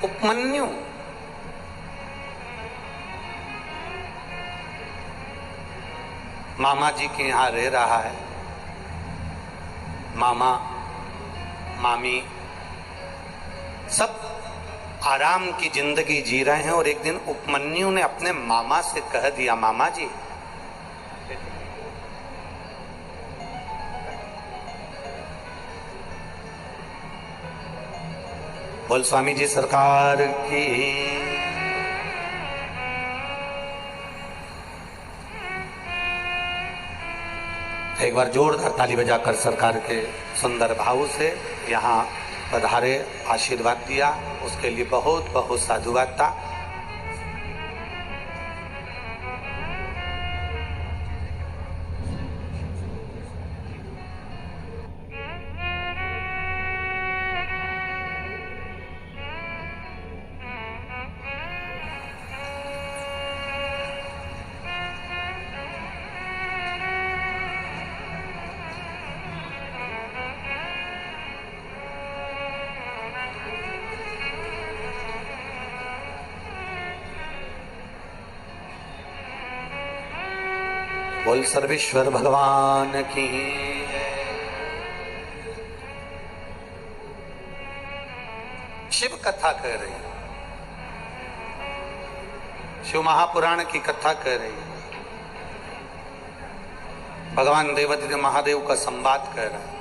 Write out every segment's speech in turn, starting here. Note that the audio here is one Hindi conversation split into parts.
उपमन्यु मामा जी के यहाँ रह रहा है। मामा मामी सब आराम की जिंदगी जी रहे हैं और एक दिन उपमन्यु ने अपने मामा से कह दिया, मामा जी बोल स्वामी जी सरकार की। एक बार जोरदार ताली बजाकर सरकार के सुंदर भाव से यहाँ पधारे, आशीर्वाद दिया, उसके लिए बहुत बहुत साधुवाद था। बोल सर्वेश्वर भगवान की। शिव कथा कह रही, शिव महापुराण की कथा कह रही, भगवान देवादिदेव महादेव का संवाद कह रहा है।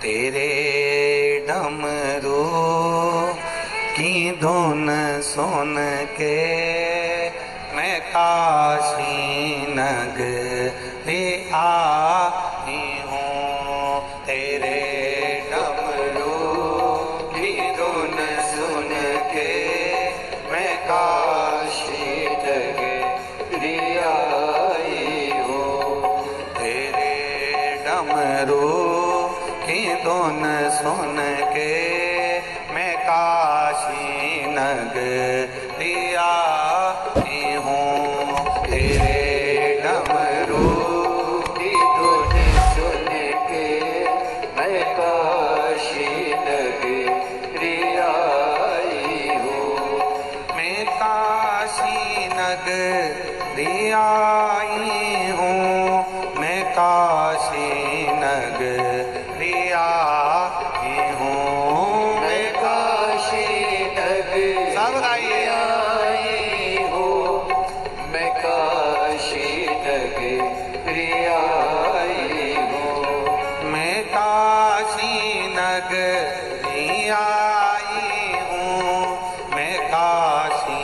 तेरे डमरू की धुन सुन के मैं काशी नगरी आई हूँ। तेरे डमरू की धुन सुन के मैं काशी नगरी आई हूँ। तेरे डमरू की धुन सुन के मैं काशी नगरी आई हूँ। तेरे डमरू की धुन सुन के मैं काशी नगरी आई हूँ। मैं काशी नगरी आई हूँ। मैं काशी नगरी आई हूँ। सब गाइए। आई हूँ मैं काशी नगरी आई हूँ। मैं काशी नगरी आई हूँ। मैं काशी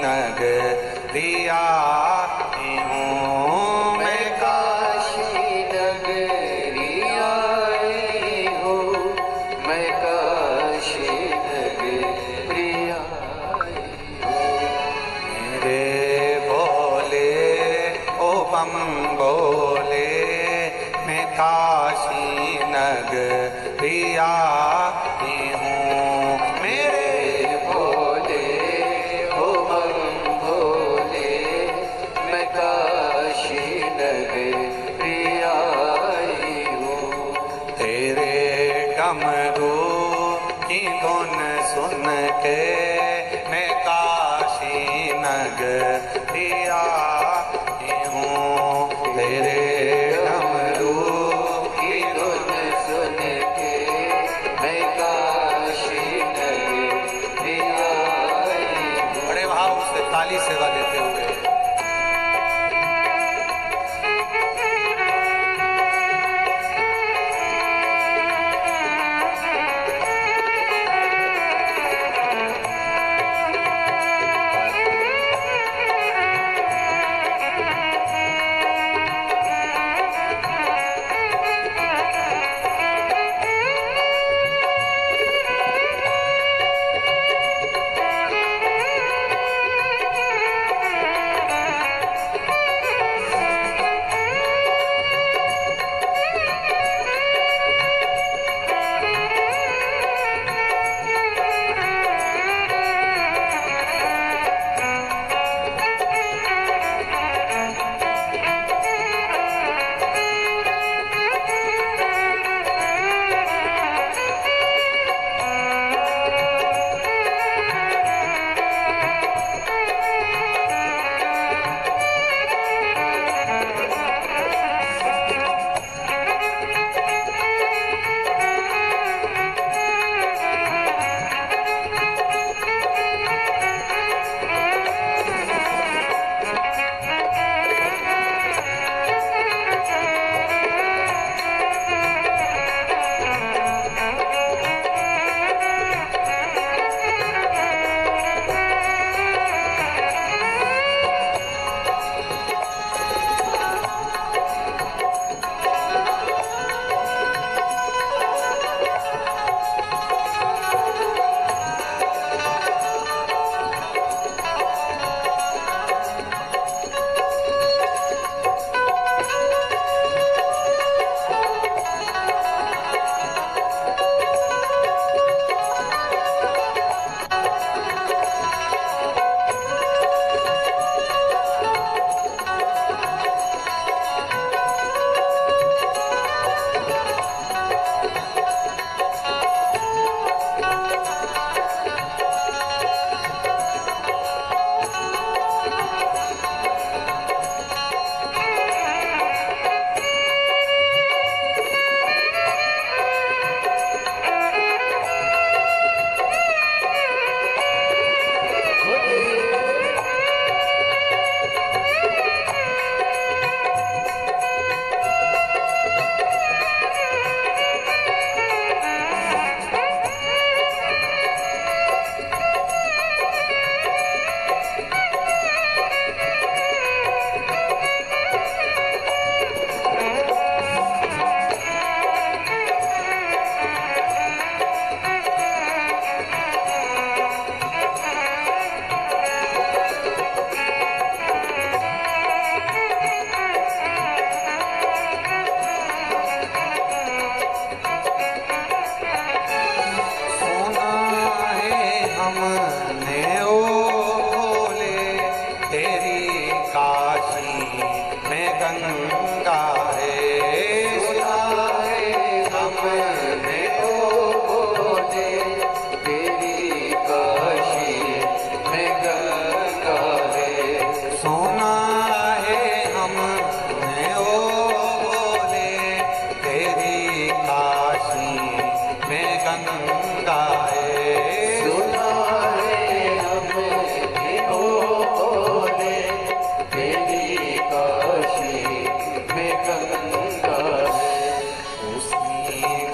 नगरी आई हूँ। मैं काशी नगरी आई हूँ। मैं काशी बम बोले मैं काशी नगरी आई हूँ। मेरे भोले ओ बम भोले मैं काशी नगरी आई हूँ। तेरे डमरू की धुन सुन के मैं काशी नगरी आई हूँ। तेरे डमरू की धुन सुन के मैं काशी नगरी आई हूँ। बड़े भाव से ताली सेवा देते हुए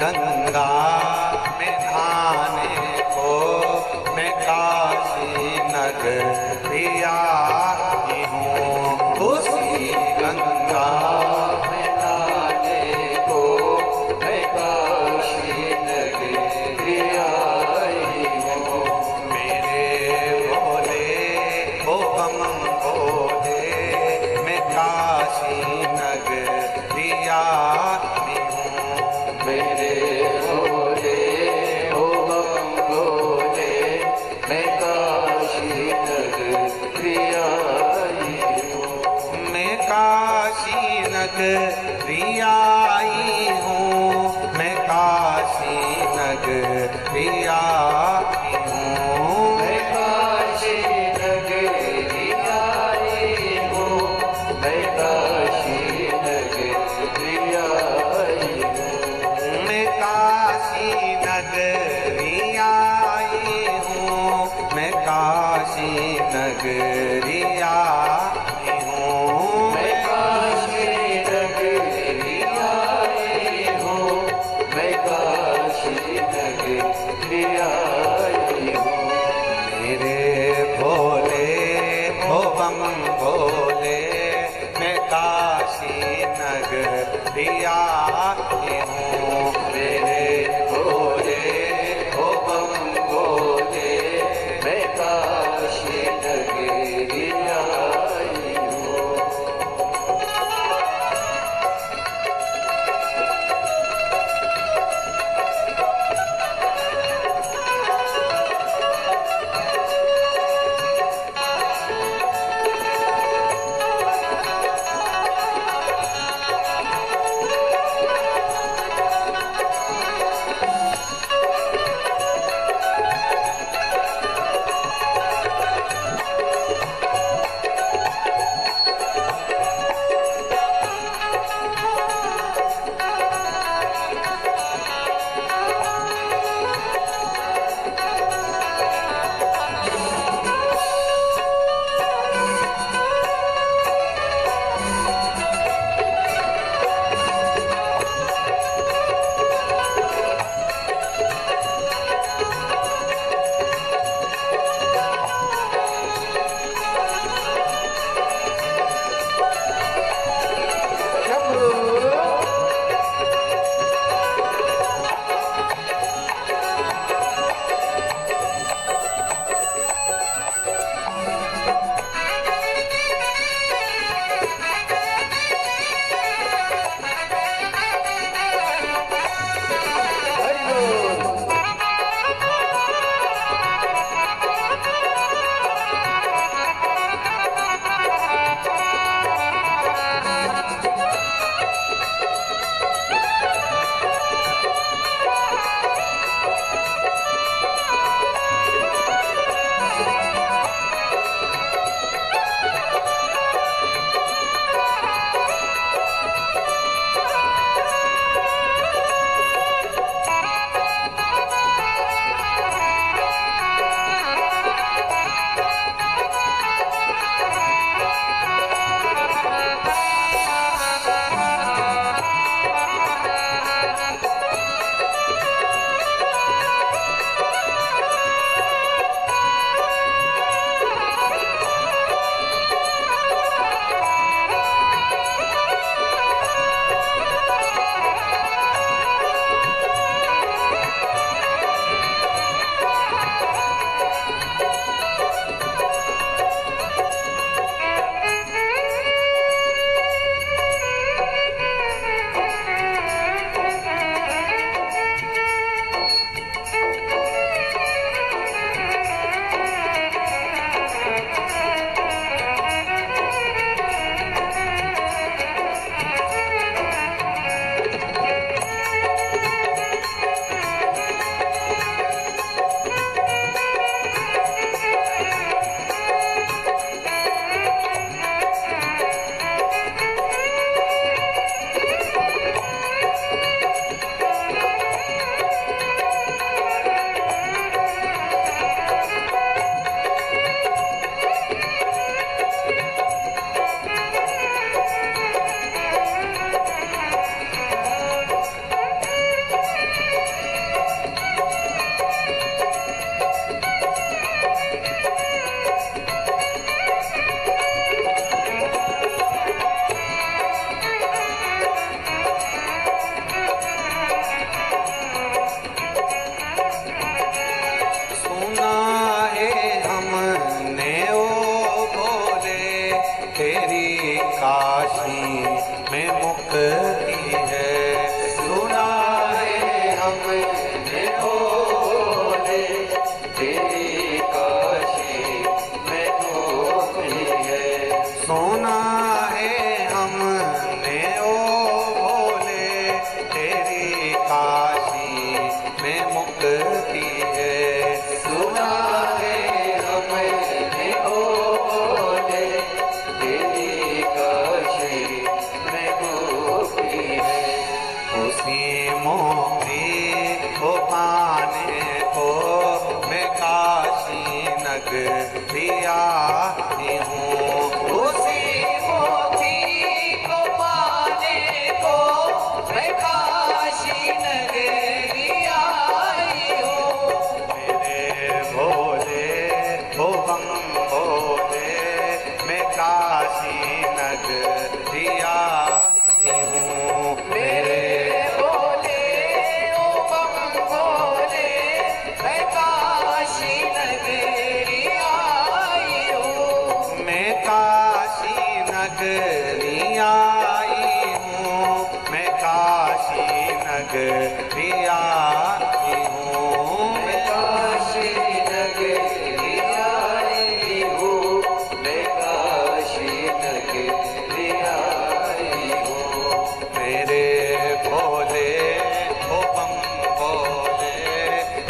गंगा में नहाने को मैं काशी नगरी आई हूँ। उसी गंगा में नहाने को मैं काशी नगरी आई हूँ। मेरे भोले ओ बम भोले मैं काशी नगरी आई हूँ। मेरे भोले ओ बम भोले मैं काशी नगरी आई हूँ। मैं काशी नगरी आई हूँ। मैं काशी नगरी आई हूँ। मैं काशी नगरी आई हूँ। मैं काशी नगरी आई हूँ। मैं काशी नगरी आई हूँ। मैं काशी नगरी आई हूँ। मैं काशी नगरी आई हूँ। मैं काशी नगरी आई हूँ। मेरे भोले ओ बम भोले मैं काशी नगरी आई हूँ। मेरे भोले ओ बम भोले मैं काशी नगरी आई हूँ। हमने बोले तेरी काशी में गोपी है। सोना है हमने ओ भोले तेरी काशी में मुक्ति है। सुना है हमने बोले तेरी काशी में गोपी है। उसी मोती को पाने को मैं काशी नगरिया हूँ। उसी मोती को पाने को मैं काशी नगरी आई हूँ। मेरे भोले ओ बम भोले मैं काशी नगरिया हूँ। मेरे बोले ओ बम बोले मैं काशी नगरी आई हूँ। मैं काशी नगरी आई हूँ। मैं काशी नगरी आई हूँ। मैं काशी नगरी आई हूँ। मैं काशी नगरी आई हूँ। मेरे भोले ओ बम भोले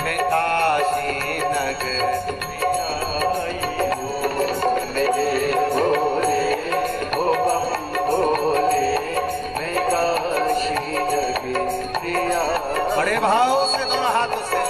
मैं काशी नगरी आई हूँ। मेरे भोले ओ बम भोले मैं काशी नगरी आई। बड़े भाव से दोनों हाथों से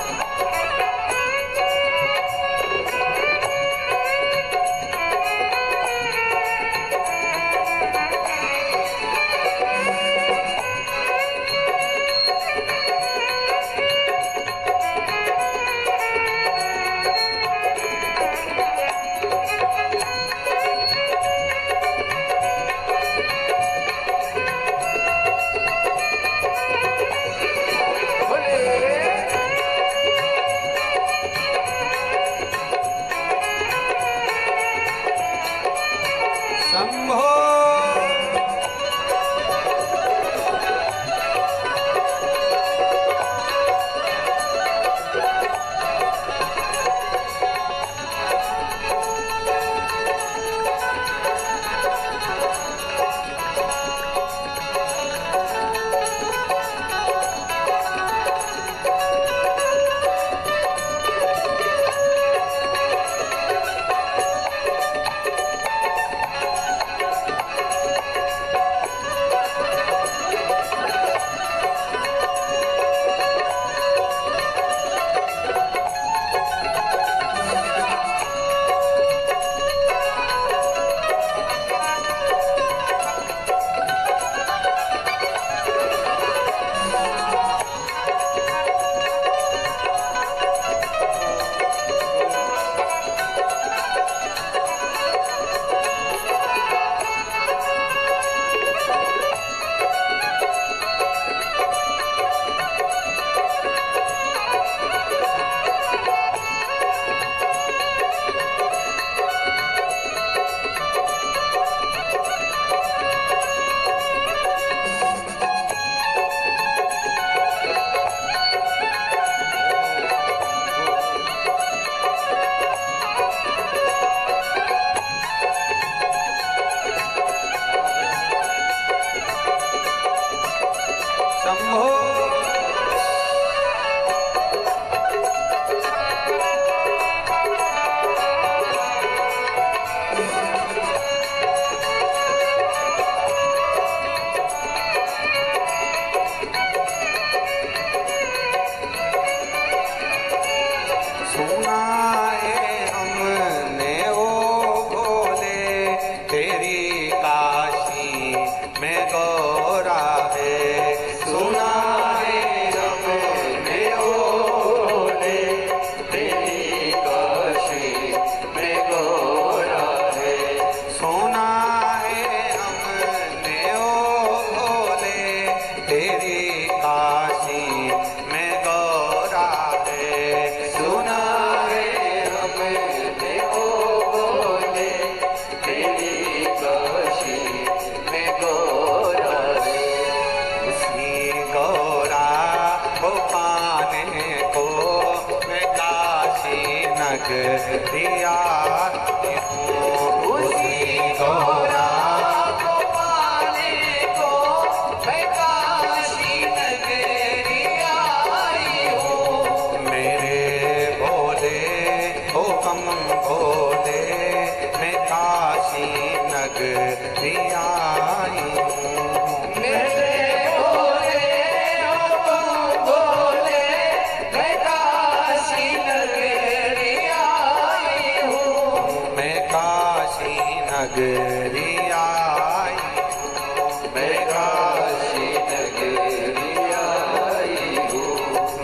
नगरी आई हूँ, मैं काशी नगरी आई हूँ,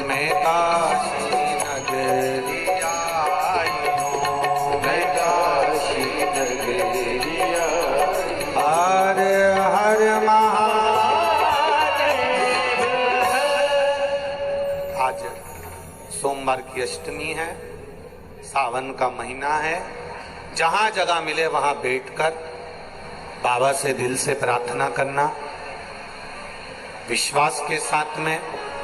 मैं काशी नगरी आई हूँ, मैं काशी नगरी आई हूँ। हर हर महादेव। आज सोमवार की अष्टमी है, सावन का महीना है। जहां जगह मिले वहां बैठकर बाबा से दिल से प्रार्थना करना, विश्वास के साथ में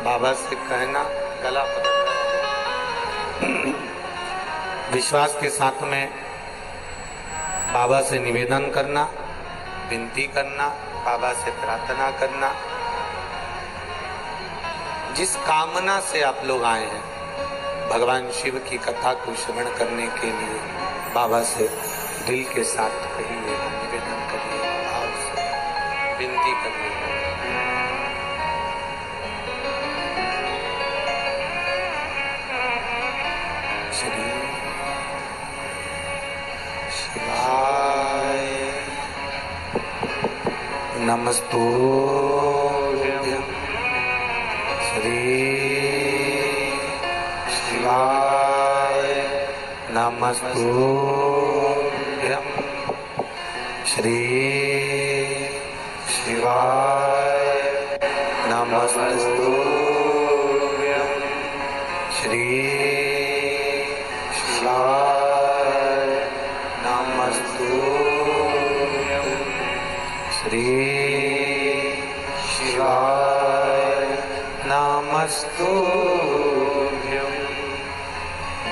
बाबा से कहना, गला पकड़ना, विश्वास के साथ में बाबा से निवेदन करना, विनती करना, बाबा से प्रार्थना करना। जिस कामना से आप लोग आए हैं, भगवान शिव की कथा को श्रवण करने के लिए बाबा से दिल के साथ कहिए, निवेदन करिए, भाव से विनती करिए। श्री शिवाय नमस्तुभ्यं, श्री शिवाय नमस्तुभ्यं, श्री शिवाय नमस्तुभ्यं, श्री शिवाय नमस्तुभ्यं, श्री शिवाय नमस्तुभ्यं।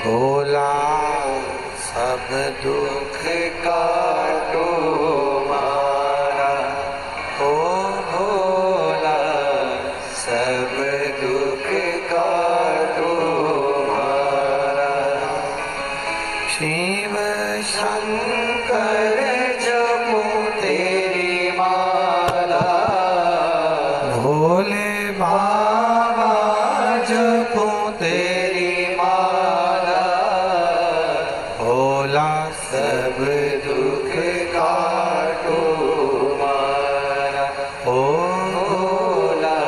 भोला सब दुख काटो मारा, ओ भोला सब दुख काटो मारा। शिव शंकर जपो तेरी माला, भोले बाबा जपो तेरी माला, भोला सब दुख काटो मारा, ओ भोला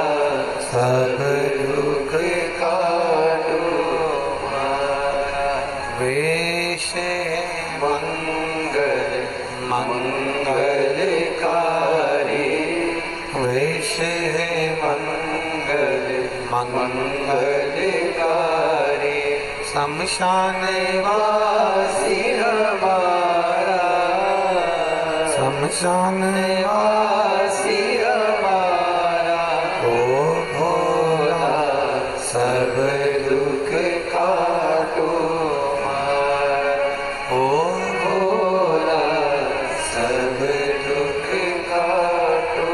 सब दुख काटो मारा। वेश मंगल मंगलकारी, वेश मंगल मंगलकारी, शमशान वासी हमारा, शमशान वासी हमारा, ओ भोला सब दुख काटो मारा, ओ भोला सब दुख काटो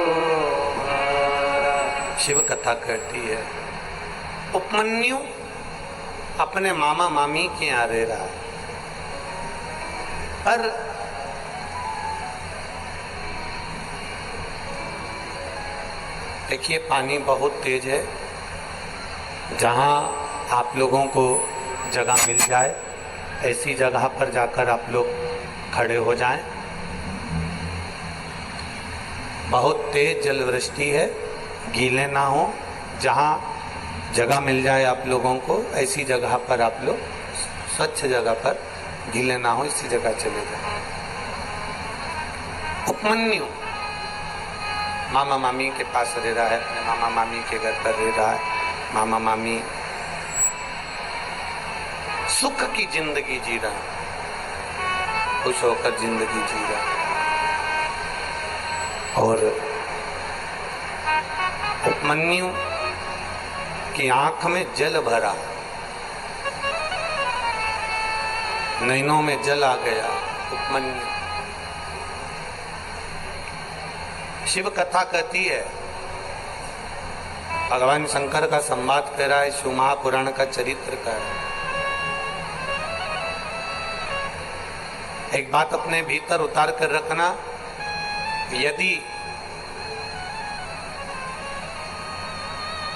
मारा। शिव कथा कहती है, उपमन्यु अपने मामा मामी के यहाँ रह रहा है, पर देखिए पानी बहुत तेज है। जहाँ आप लोगों को जगह मिल जाए ऐसी जगह पर जाकर आप लोग खड़े हो जाएं। बहुत तेज जल वृष्टि है, गीले ना हो। जहाँ जगह मिल जाए आप लोगों को ऐसी जगह पर आप लोग, स्वच्छ जगह पर, गीले ना हो इसी जगह चले जाए। उपमन्यु मामा मामी के पास रह रहा है, अपने मामा मामी के घर पर रह रहा है। मामा मामी सुख की जिंदगी जी रहे हैं, खुश होकर जिंदगी जी रहे हैं। और उपमन्यु की आंख में जल भरा, नैनों में जल आ गया। उपमन्यु शिव कथा कहती है, भगवान शंकर का संवाद कह रहा है, शिव महापुराण का चरित्र कह रहा है। एक बात अपने भीतर उतार कर रखना, यदि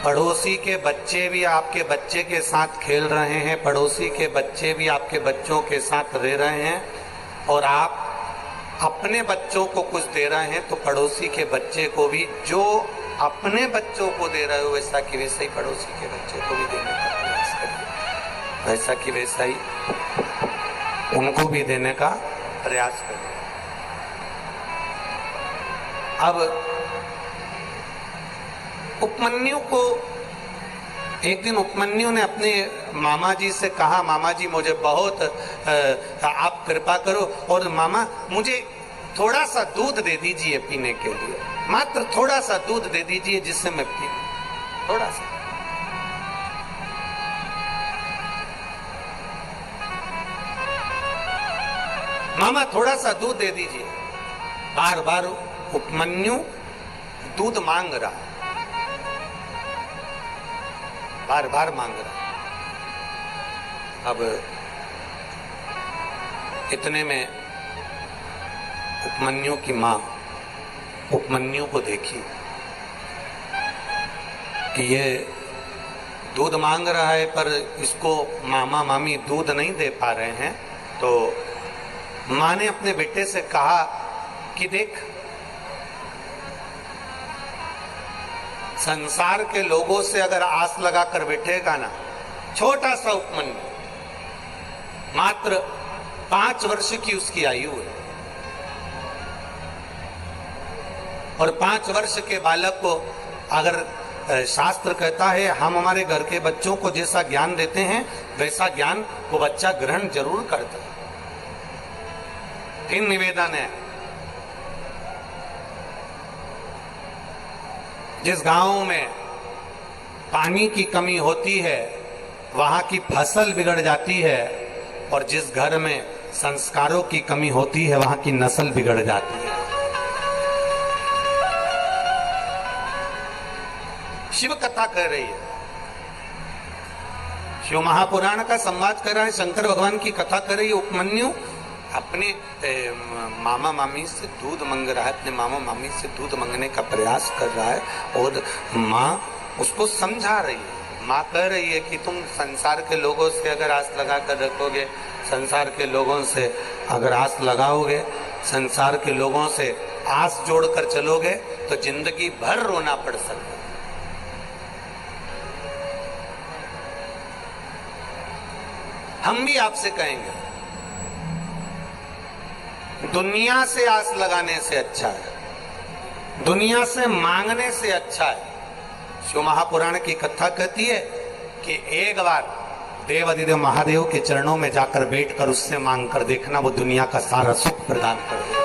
पड़ोसी के बच्चे भी आपके बच्चे के साथ खेल रहे हैं, पड़ोसी के बच्चे भी आपके बच्चों के साथ रह रहे हैं, और आप अपने बच्चों को कुछ दे रहे हैं तो पड़ोसी के बच्चे को भी जो अपने बच्चों को दे रहे हो वैसा कि वैसा ही पड़ोसी के बच्चे को भी देने का प्रयास करिए, वैसा कि वैसा ही उनको भी देने का प्रयास करिए। अब उपमन्यु को एक दिन उपमन्यु ने अपने मामा जी से कहा, मामा जी मुझे बहुत आप कृपा करो और मामा मुझे थोड़ा सा दूध दे दीजिए पीने के लिए, मात्र थोड़ा सा दूध दे दीजिए जिससे मैं पी, थोड़ा सा। मामा थोड़ा सा दूध दे दीजिए। बार बार उपमन्यु दूध मांग रहा, बार बार मांग रहा। अब इतने में उपमन्यु की मां उपमन्यु को देखी कि ये दूध मांग रहा है पर इसको मामा मामी दूध नहीं दे पा रहे हैं, तो मां ने अपने बेटे से कहा कि देख, संसार के लोगों से अगर आस लगा कर बैठेगा ना, छोटा सा उपमन्यु, मात्र 5 वर्ष की उसकी आयु है और 5 वर्ष के बालक को अगर शास्त्र कहता है हम हमारे घर के बच्चों को जैसा ज्ञान देते हैं वैसा ज्ञान वो बच्चा ग्रहण जरूर करता है। तीन निवेदन है, जिस गांव में पानी की कमी होती है वहां की फसल बिगड़ जाती है और जिस घर में संस्कारों की कमी होती है वहां की नस्ल बिगड़ जाती है। शिव कथा कर रही है, शिव महापुराण का संवाद कर रहा है, शंकर भगवान की कथा कर रही है। उपमन्यु अपने मामा मामी से दूध मांग रहा है, अपने मामा मामी से दूध मांगने का प्रयास कर रहा है और माँ उसको समझा रही है। माँ कह रही है कि तुम संसार के लोगों से अगर आस लगा कर रखोगे, संसार के लोगों से अगर आस लगाओगे, संसार के लोगों से आस जोड़कर चलोगे तो जिंदगी भर रोना पड़ सकता है। हम भी आपसे कहेंगे, दुनिया से आस लगाने से अच्छा है, दुनिया से मांगने से अच्छा है। शिव महापुराण की कथा कहती है कि एक बार देवाधिदेव महादेव के चरणों में जाकर बैठकर उससे मांग कर देखना, वो दुनिया का सारा सुख प्रदान कर देगा।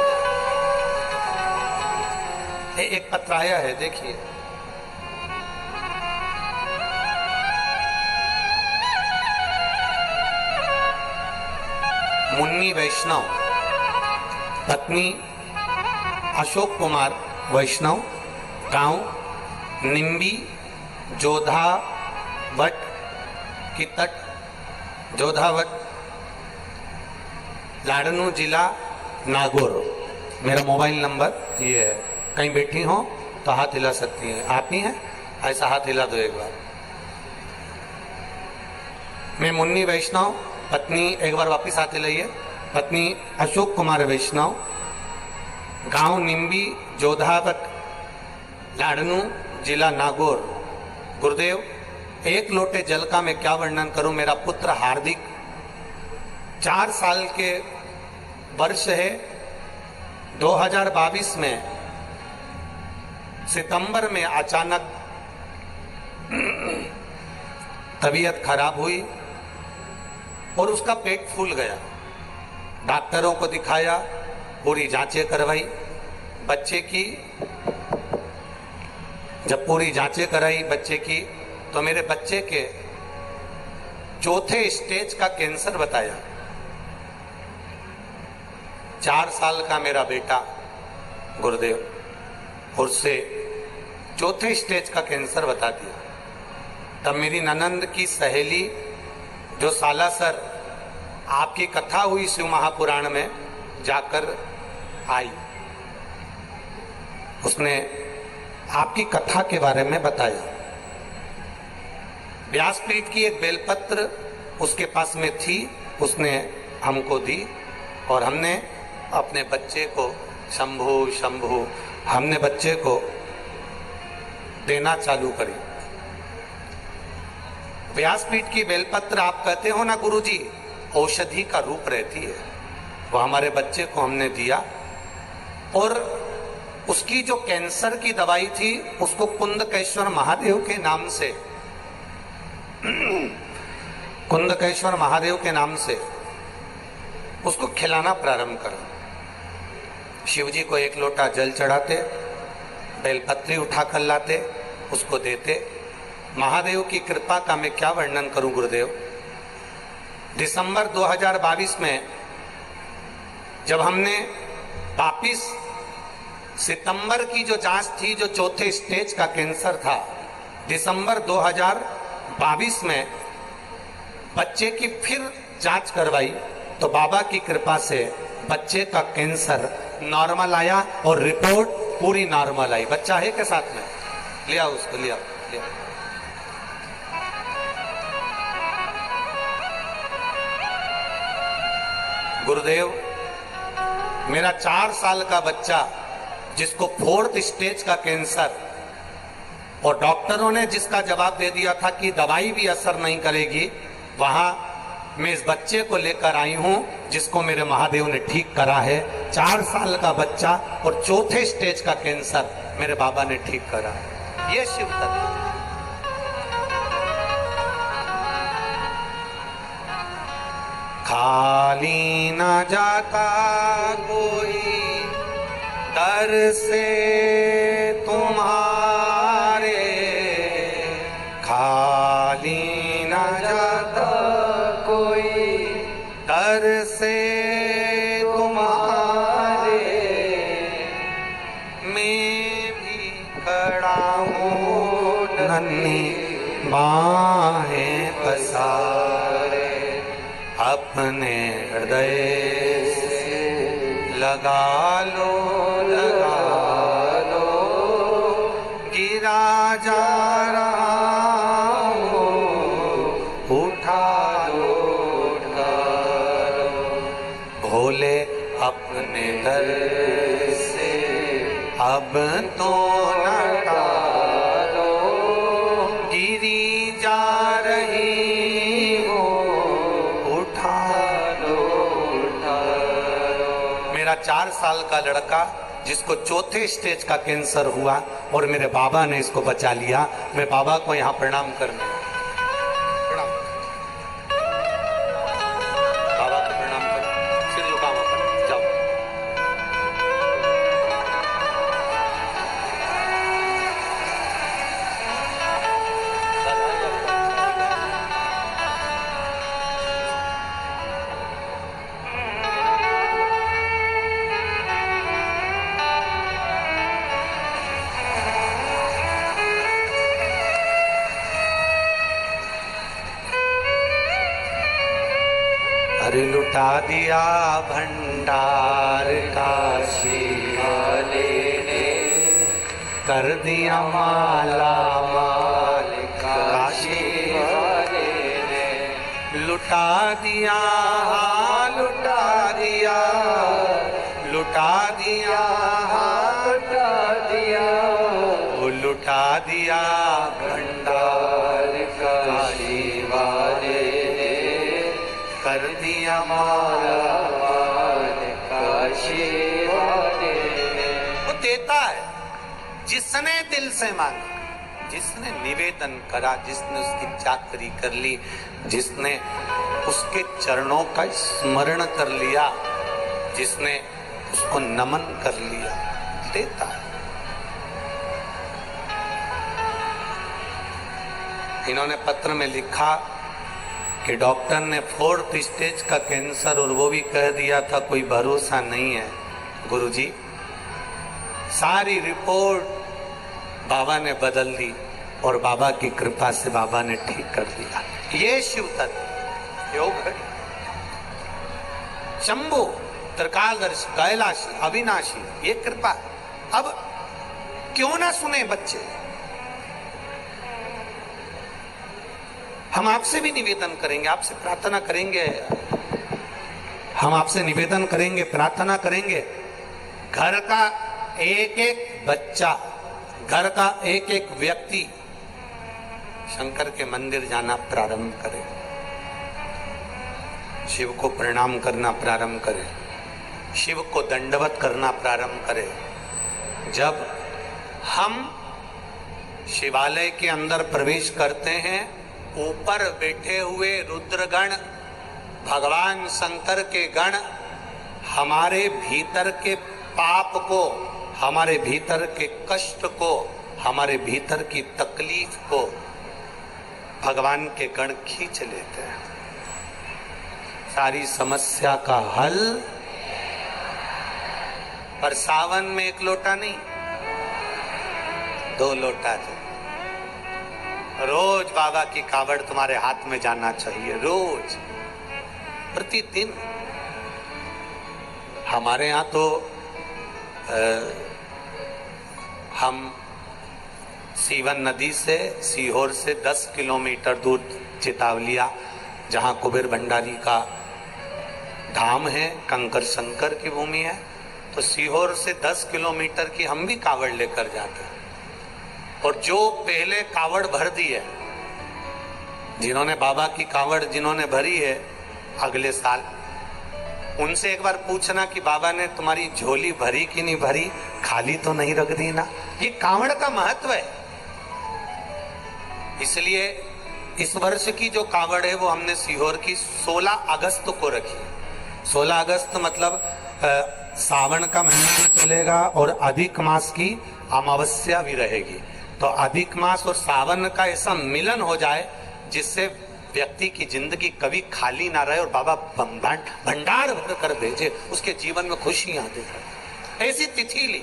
एक पत्र आया है, देखिए। मुन्नी वैष्णव, पत्नी अशोक कुमार वैष्णव, गांव निम्बी, जोधावट की तट, जोधावट, लाडनू जिला, नागौर। मेरा मोबाइल नंबर ये है, कहीं बैठी हो तो हाथ हिला सकती हैं। आप ही हैं, ऐसा हाथ हिला दो एक बार। मैं मुन्नी वैष्णव, पत्नी, एक बार वापिस हाथ हिलाइए, पत्नी अशोक कुमार वैष्णव, गांव निम्बी, जोधावट, लाडनू जिला, नागौर। गुरुदेव, एक लोटे जल का मैं क्या वर्णन करूं। मेरा पुत्र हार्दिक 4 साल के वर्ष है। 2022 में सितंबर में अचानक तबीयत खराब हुई और उसका पेट फूल गया। डॉक्टरों को दिखाया, पूरी जांचें करवाई बच्चे की। जब पूरी जांचें कराई बच्चे की तो मेरे बच्चे के 4थे स्टेज का कैंसर बताया। 4 साल का मेरा बेटा गुरुदेव, उससे 4थे स्टेज का कैंसर बता दिया। तब मेरी ननंद की सहेली जो सालासर आपकी कथा हुई शिव महापुराण में जाकर आई, उसने आपकी कथा के बारे में बताया। व्यासपीठ की एक बेलपत्र उसके पास में थी, उसने हमको दी और हमने अपने बच्चे को शंभु शंभु हमने बच्चे को देना चालू करी। व्यासपीठ की बेलपत्र आप कहते हो ना गुरुजी, औषधि का रूप रहती है। वो हमारे बच्चे को हमने दिया और उसकी जो कैंसर की दवाई थी उसको कुंदकेश्वर महादेव के नाम से कुंदकेश्वर महादेव के नाम से उसको खिलाना प्रारंभ करा। शिव जी को 1 लोटा जल चढ़ाते, बेलपत्री उठा कर लाते, उसको देते। महादेव की कृपा का मैं क्या वर्णन करूं गुरुदेव। दिसंबर 2022 में जब हमने वापिस सितंबर की जो जांच थी, जो 4थे स्टेज का कैंसर था, दिसंबर 2022 में बच्चे की फिर जांच करवाई तो बाबा की कृपा से बच्चे का कैंसर नॉर्मल आया और रिपोर्ट पूरी नॉर्मल आई। बच्चा है के साथ में, लिया उसको, लिया। गुरुदेव, मेरा 4 साल का बच्चा जिसको 4th स्टेज का कैंसर, और डॉक्टरों ने जिसका जवाब दे दिया था कि दवाई भी असर नहीं करेगी, वहां मैं इस बच्चे को लेकर आई हूं जिसको मेरे महादेव ने ठीक करा है। 4 साल का बच्चा और 4थे स्टेज का कैंसर मेरे बाबा ने ठीक करा है। ये शिव तत्व। खाली न जाता कोई दर से तुम्हारे, खाली न जाता कोई दर से तुम्हारे, मैं भी खड़ा हूँ नन्ही बाहें पसारे, अपने हृदय से लगा लो गिरा जा रहा हूँ, उठा लो भोले अपने दर से अब तो न टालो, गिरी जा रही हो, उठा लो। मेरा 4 साल का लड़का जिसको 4थे स्टेज का कैंसर हुआ और मेरे बाबा ने इसको बचा लिया, मैं बाबा को यहाँ प्रणाम करने, प्रणाम, बाबा को प्रणाम कर, सिर झुकाओ, जाओ। अरे लुटा दिया भंडार काशी वाले ने, कर दिया माला माल काशी वाले ने, लुटा दिया, लुटा दिया, लुटा दिया, लुटा दिया, वो लुटा दिया भंडार काशी वाले ने, कर दिया माला माल काशी वाले ने। वो देता है जिसने दिल से मांगा, जिसने निवेदन करा, जिसने उसकी चाकरी कर ली, जिसने उसके चरणों का स्मरण कर लिया, जिसने उसको नमन कर लिया, देता है। इन्होंने पत्र में लिखा कि डॉक्टर ने 4th स्टेज का कैंसर और वो भी कह दिया था कोई भरोसा नहीं है। गुरुजी, सारी रिपोर्ट बाबा ने बदल दी और बाबा की कृपा से बाबा ने ठीक कर दिया। ये शिव तत्व योग है। शंभु, त्रिकालदर्शी, कैलाशी, अविनाशी, ये कृपा। अब क्यों ना सुने बच्चे, हम आपसे भी निवेदन करेंगे, आपसे प्रार्थना करेंगे, हम आपसे निवेदन करेंगे, प्रार्थना करेंगे, घर का एक एक बच्चा, घर का एक एक व्यक्ति शंकर के मंदिर जाना प्रारंभ करे, शिव को प्रणाम करना प्रारंभ करे, शिव को दंडवत करना प्रारंभ करे। जब हम शिवालय के अंदर प्रवेश करते हैं, ऊपर बैठे हुए रुद्रगण, भगवान शंकर के गण हमारे भीतर के पाप को, हमारे भीतर के कष्ट को, हमारे भीतर की तकलीफ को भगवान के गण खींच लेते हैं। सारी समस्या का हल। पर सावन में एक लोटा नहीं, 2 लोटा दे। रोज बाबा की कावड़ तुम्हारे हाथ में जाना चाहिए, रोज, प्रतिदिन। हमारे यहाँ तो हम सीवन नदी से, सीहोर से 10 किलोमीटर दूर चितावलिया, जहाँ कुबेर भंडारी का धाम है, कंकर शंकर की भूमि है, तो सीहोर से 10 किलोमीटर की हम भी कावड़ लेकर जाते हैं। और जो पहले कावड़ भर दी है, जिन्होंने बाबा की कावड़ जिन्होंने भरी है अगले साल, उनसे एक बार पूछना कि बाबा ने तुम्हारी झोली भरी कि नहीं भरी, खाली तो नहीं रख दी ना। ये कावड़ का महत्व है। इसलिए इस वर्ष की जो कावड़ है वो हमने सीहोर की 16 अगस्त को रखी। 16 अगस्त मतलब सावन का महीना भी चलेगा और अधिक मास की अमावस्या भी रहेगी। तो अधिक मास और सावन का ऐसा मिलन हो जाए जिससे व्यक्ति की जिंदगी कभी खाली ना रहे और बाबा भंडार भर कर भेजे, उसके जीवन में खुशियां दे। ऐसी तिथि ली।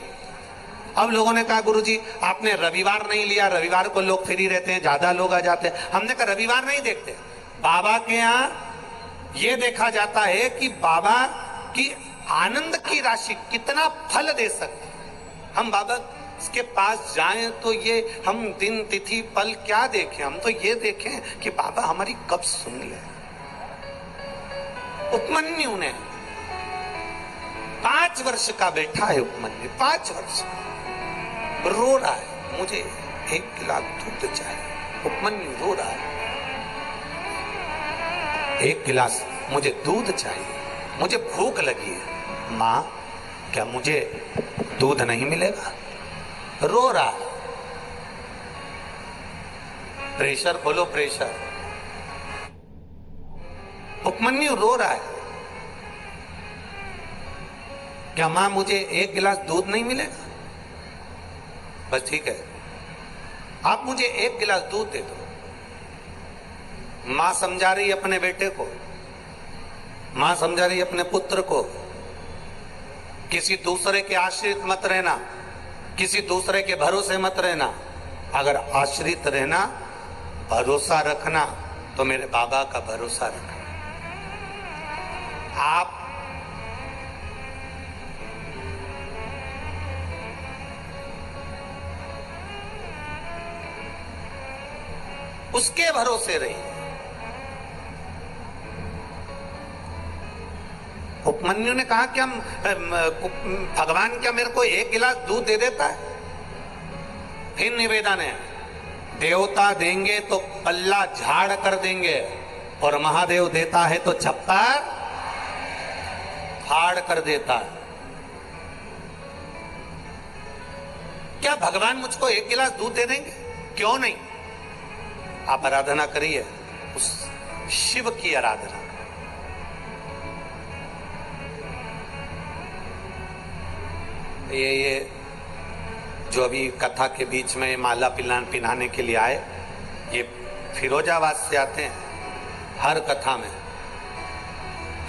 अब लोगों ने कहा गुरुजी आपने रविवार नहीं लिया, रविवार को लोग फ्री रहते हैं, ज्यादा लोग आ जाते हैं। हमने कहा रविवार नहीं देखते। बाबा के यहाँ ये देखा जाता है कि बाबा की आनंद की राशि कितना फल दे सकती। हम बाबा के पास जाएं तो ये हम दिन तिथि पल क्या देखें, हम तो ये देखें कि बाबा हमारी कब सुन ले। उपमन्यु ने 5 वर्ष का बैठा है, उपमन्यु 5 वर्ष रो रहा है, मुझे 1 गिलास दूध चाहिए। उपमन्यु रो रहा है, 1 गिलास मुझे दूध चाहिए, मुझे भूख लगी है। माँ क्या मुझे दूध नहीं मिलेगा? रो रहा। प्रेशर खोलो, प्रेशर। उपमन्यु रो रहा है, क्या मां मुझे 1 गिलास दूध नहीं मिलेगा? बस ठीक है, आप मुझे 1 गिलास दूध दे दो। मां समझा रही अपने बेटे को, मां समझा रही अपने पुत्र को, किसी दूसरे के आश्रित मत रहना, किसी दूसरे के भरोसे मत रहना। अगर आश्रित रहना, भरोसा रखना, तो मेरे बाबा का भरोसा रखना। आप उसके भरोसे रहिए। उपमन्यु ने कहा कि हम भगवान क्या मेरे को 1 गिलास दूध दे देता है? फिर निवेदन है, देवता देंगे तो पल्ला झाड़ कर देंगे और महादेव देता है तो छप्पर फाड़ कर देता है। क्या भगवान मुझको 1 गिलास दूध दे देंगे? क्यों नहीं? आप आराधना करिए, उस शिव की आराधना। ये जो अभी कथा के बीच में माला पिनाने के लिए आए, ये फिरोजाबाद से आते हैं। हर कथा में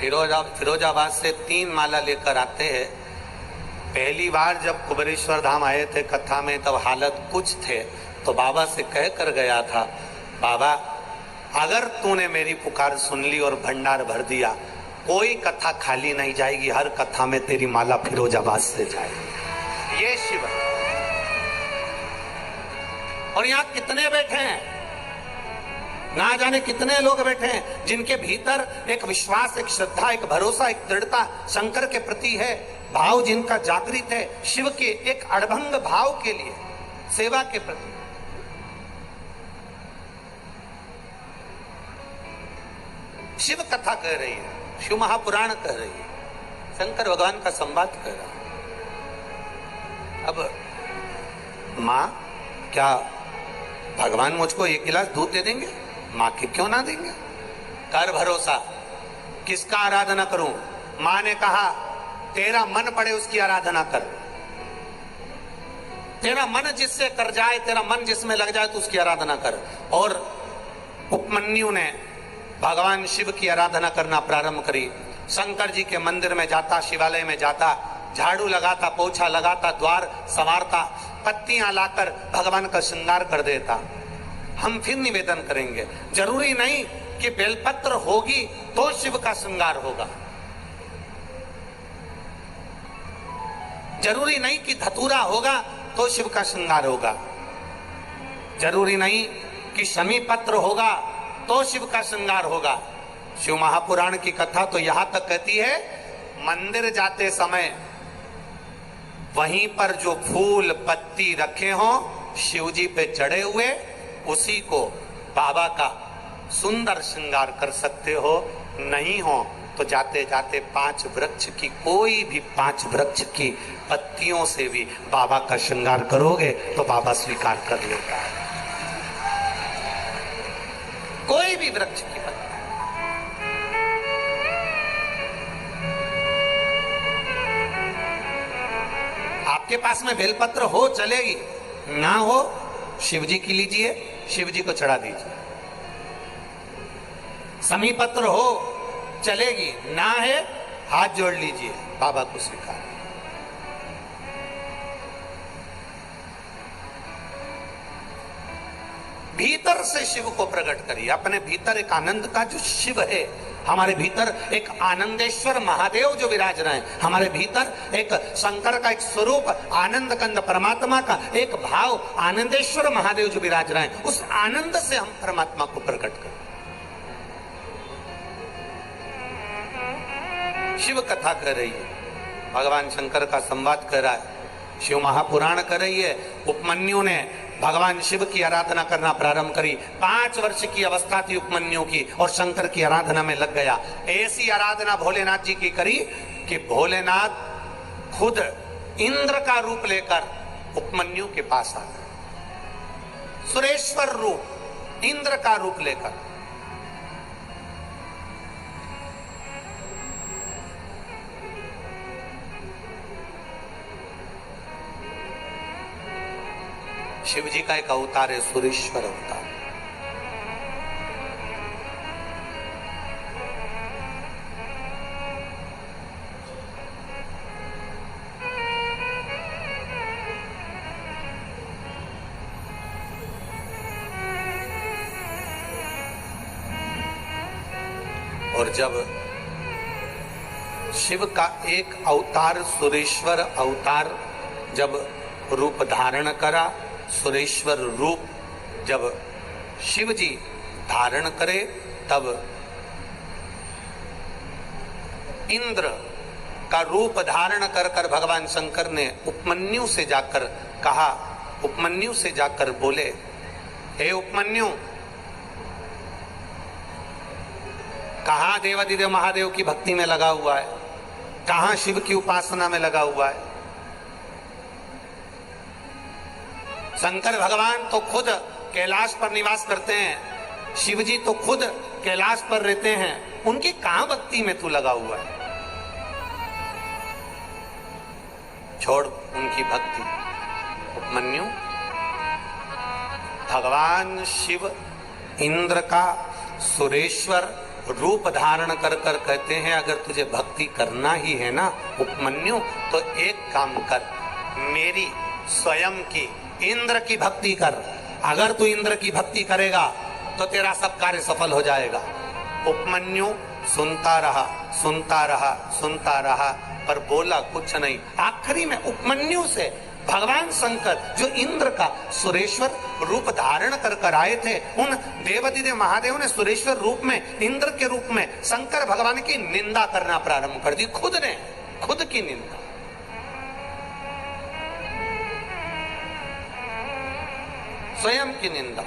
फिरोजाबाद से 3 माला लेकर आते हैं। पहली बार जब कुबेरेश्वर धाम आए थे कथा में, तब हालत कुछ थे, तो बाबा से कह कर गया था, बाबा अगर तूने मेरी पुकार सुन ली और भंडार भर दिया, कोई कथा खाली नहीं जाएगी, हर कथा में तेरी माला फिरोजाबाद से जाएगी। ये शिव है। और यहां कितने बैठे हैं? ना जाने कितने लोग बैठे हैं जिनके भीतर एक विश्वास, एक श्रद्धा, एक भरोसा, एक दृढ़ता शंकर के प्रति है, भाव जिनका जागृत है शिव के एक अड़भंग भाव के लिए, सेवा के प्रति। शिव कथा कह रही है, शिव महापुराण कह रही है, शंकर भगवान का संवाद कह रहा है। अब मां, क्या भगवान मुझको एक गिलास दूध दे देंगे? मां के क्यों ना देंगे? कर भरोसा, किसका आराधना करूं? मां ने कहा तेरा मन पड़े उसकी आराधना कर, तेरा मन जिससे कर जाए, तेरा मन जिसमें लग जाए तो उसकी आराधना कर। और उपमन्यु ने भगवान शिव की आराधना करना प्रारंभ करी। शंकर जी के मंदिर में जाता, शिवालय में जाता, झाड़ू लगाता, पोछा लगाता, द्वार संवारता, पत्तियां लाकर भगवान का श्रृंगार कर देता। हम फिर निवेदन करेंगे, जरूरी नहीं कि बेलपत्र होगी तो शिव का श्रृंगार होगा, जरूरी नहीं कि धतूरा होगा तो शिव का श्रृंगार होगा, जरूरी नहीं कि शमी पत्र होगा तो शिव का श्रृंगार होगा। शिव महापुराण की कथा तो यहां तक कहती है, मंदिर जाते समय वहीं पर जो फूल पत्ती रखे हो शिव जी पे चढ़े हुए, उसी को बाबा का सुंदर श्रृंगार कर सकते हो। नहीं हो तो जाते जाते 5 वृक्ष की, कोई भी 5 वृक्ष की पत्तियों से भी बाबा का श्रृंगार करोगे तो बाबा स्वीकार कर लेता है। कोई भी वृक्ष की पत्ती। आपके पास में बेलपत्र हो चलेगी, ना हो शिव जी की लीजिए, शिव जी को चढ़ा दीजिए। समी पत्र हो चलेगी, ना है हाथ जोड़ लीजिए, बाबा को स्वीकार। भीतर से शिव को प्रकट करिए, अपने भीतर एक आनंद का जो शिव है, हमारे भीतर एक आनंदेश्वर महादेव जो विराज रहे हैं, हमारे भीतर एक शंकर का एक स्वरूप आनंद कंद परमात्मा का एक भाव आनंदेश्वर महादेव जो विराज रहे हैं, उस आनंद से हम परमात्मा को प्रकट करें। शिव कथा कर रही है, भगवान शंकर का संवाद कर रहा है, शिव महापुराण कर रही है। उपमन्यु ने भगवान शिव की आराधना करना प्रारंभ करी। 5 वर्ष की अवस्था थी उपमन्यु की और शंकर की आराधना में लग गया। ऐसी आराधना भोलेनाथ जी की करी कि भोलेनाथ खुद इंद्र का रूप लेकर उपमन्यु के पास आ गए। सुरेश्वर रूप, इंद्र का रूप लेकर। शिव जी का एक अवतार है, सुरेश्वर अवतार। और जब शिव का एक अवतार, सुरेश्वर अवतार जब रूप धारण करा, सुरेश्वर रूप जब शिव जी धारण करे, तब इंद्र का रूप धारण कर कर भगवान शंकर ने उपमन्यु से जाकर कहा, उपमन्यु से जाकर बोले, हे उपमन्यु, कहां देवाधिदेव महादेव की भक्ति में लगा हुआ है, कहां शिव की उपासना में लगा हुआ है। शंकर भगवान तो खुद कैलाश पर निवास करते हैं, शिव जी तो खुद कैलाश पर रहते हैं, उनकी कहां भक्ति में तू लगा हुआ है? छोड़ उनकी भक्ति। उपमन्यु, भगवान शिव इंद्र का सुरेश्वर रूप धारण कर कर कहते हैं, अगर तुझे भक्ति करना ही है ना उपमन्यु, तो एक काम कर, मेरी स्वयं की इंद्र की भक्ति कर। अगर तू इंद्र की भक्ति करेगा तो तेरा सब कार्य सफल हो जाएगा। उपमन्यु सुनता रहा, सुनता रहा, सुनता रहा, पर बोला कुछ नहीं। आखिरी में उपमन्यु से भगवान शंकर जो इंद्र का सुरेश्वर रूप धारण कर आए थे, उन देवाधिदेव महादेव ने सुरेश्वर रूप में, इंद्र के रूप में शंकर भगवान की निंदा करना प्रारंभ कर दी। खुद ने खुद की निंदा। स्वयं की निंदा।